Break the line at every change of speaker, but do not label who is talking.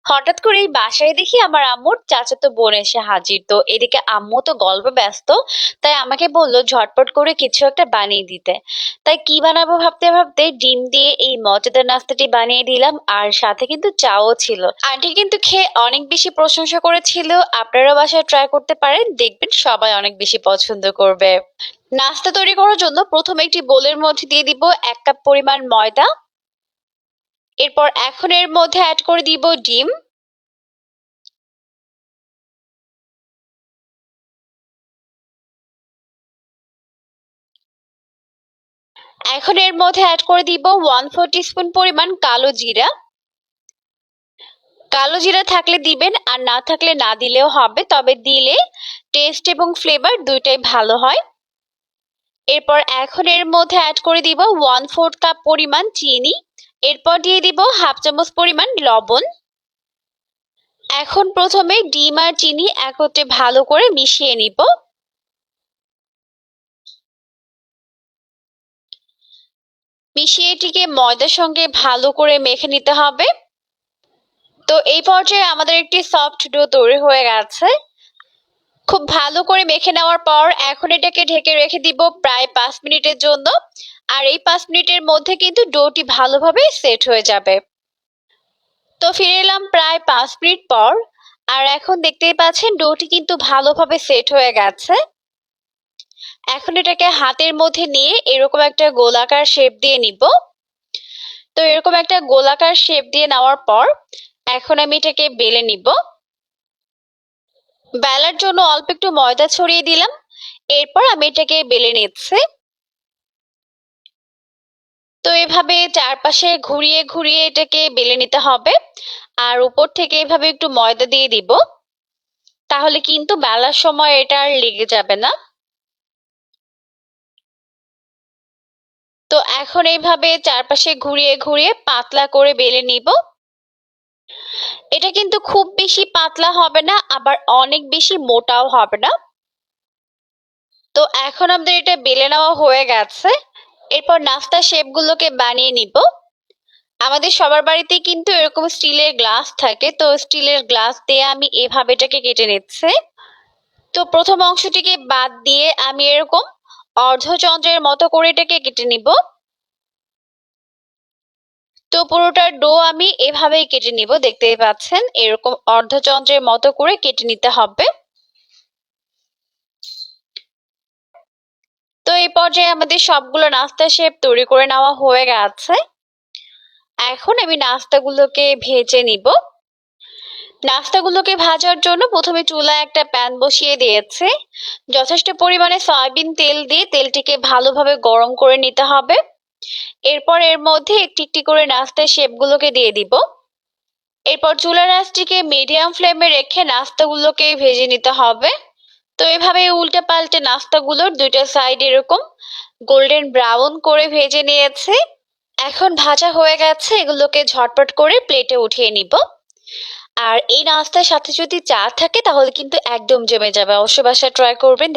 হঠাৎ করেই বাসায় দেখি আমার আম্মুর চাচাতো বোন এসে হাজির। তো এদিকে আম্মু তো গল্পে ব্যস্ত, তাই আমাকে বললো ঝটপট করে কিছু একটা বানিয়ে দিতে। তাই কি বানাবো ভাবতে ভাবতে ডিম দিয়ে এই মজাদার নাস্তাটি বানিয়ে দিলাম, আর সাথে কিন্তু চাও ছিল। আন্টি কিন্তু খেয়ে অনেক বেশি প্রশংসা করেছিল। আপনারা বাসায় ট্রাই করতে পারেন, দেখবেন সবাই অনেক বেশি পছন্দ করবে। নাস্তা তৈরি করার জন্য প্রথমে একটি বোলের মধ্যে দিয়ে দিব 1 কাপ পরিমাণ ময়দা। এরপর এখন এর মধ্যে অ্যাড করে দিব ডিম। এখন এর মধ্যে অ্যাড করে দিব 1/4 টিস্পুন পরিমাণ কালো জিরা। কালো জিরা থাকলে দিবেন, আর না থাকলে না দিলেও হবে, তবে দিলে টেস্ট এবং ফ্লেভার দুইটাই ভালো হয়। এরপর এখন এর মধ্যে অ্যাড করে দিব 1/4 কাপ পরিমাণ চিনি। এরপর দিয়ে দিব 1/2 চামচ পরিমাণ লবণ। এখন প্রথমে ডিম আর চিনি একত্রে ভালো করে মিশিয়ে নিব। মিশিয়ে এটিকে ময়দার সঙ্গে ভালো করে মেখে নিতে হবে। তো এই পর্যায়ে আমাদের একটি সফট ডো তৈরি হয়ে গেছে। খুব ভালো করে মেখে নেওয়ার পর এখন এটাকে ঢেকে রেখে দিব প্রায় 5 মিনিটের জন্য। আর এই 5 মিনিটের মধ্যে কিন্তু ডোটি ভালোভাবে সেট হয়ে যাবে। তো ফিরে এলাম প্রায় 5 মিনিট পর, আর এখন দেখতেই পাচ্ছেন ডোটি কিন্তু ভালোভাবে সেট হয়ে গেছে। এখন এটাকে হাতের মধ্যে নিয়ে এরকম একটা গোলাকার শেপ দিয়ে নিব। তো এরকম একটা গোলাকার শেপ দিয়ে নেওয়ার পর এখন আমি এটাকে বেলে নিব। বেলার জন্য অল্প একটু ময়দা ছড়িয়ে দিলাম। এরপর আমি এটাকে বেলে নিচ্ছি। তো এভাবে চারপাশে ঘুরিয়ে ঘুরিয়ে এটাকে বেলে নিতে হবে, আর উপর থেকে এভাবে একটু ময়দা দিয়ে দিব, তাহলে কিন্তু বেলার সময় এটা আর লেগে যাবে না। তো এখন এইভাবে চারপাশে ঘুরিয়ে ঘুরিয়ে পাতলা করে বেলে নিব। এটা কিন্তু খুব বেশি পাতলা হবে না, আবার অনেক বেশি মোটাও হবে না। তো এখন আমাদের এটা বেলে নেওয়া হয়ে গেছে। এরপর নাস্তা শেপগুলোকে বানিয়ে নিব। আমাদের সবার বাড়িতে কিন্তু এরকম স্টিলের গ্লাস থাকে, তো স্টিলের গ্লাস দিয়ে আমি এভাবে এটাকে কেটে নিচ্ছি। তো প্রথম অংশটিকে বাদ দিয়ে আমি এরকম অর্ধচন্দ্রের মতো করে এটাকে কেটে নিব। তো পুরোটা ডো আমি এভাবেই কেটে নিব, দেখতেই পাচ্ছেন এরকম অর্ধচন্দ্রের মতো করে কেটে নিতে হবে। তো এই পর্যায়ে আমাদের সবগুলো নাস্তা শেপ তৈরি করে নেওয়া হয়ে গেছে। এখন আমি নাস্তাগুলোকে ভেজে নিব। নাস্তাগুলোকে ভাজার জন্য প্রথমে চুলায় একটা প্যান বসিয়ে দিয়েছে। যথেষ্ট পরিমাণে সয়াবিন তেল দিয়ে তেলটিকে ভালোভাবে গরম করে নিতে হবে। এরপর এর মধ্যে একটি একটি করে নাস্তার শেপগুলোকে দিয়ে দিব। এরপর চুলার আঁচটিকে মিডিয়াম ফ্লেমে রেখে নাস্তাগুলোকে ভেজে নিতে হবে। তো এভাবে উল্টে পাল্টে নাস্তাগুলোর দুইটা সাইড এরকম গোল্ডেন ব্রাউন করে ভেজে নিয়েছে। এখন ভাজা হয়ে গেছে, এগুলোকে ঝটপট করে প্লেটে উঠিয়ে নিব। আর এই নাস্তার সাথে যদি চা থাকে তাহলে কিন্তু একদম জমে যাবে। অবশ্যই বাসায় ট্রাই করবেন।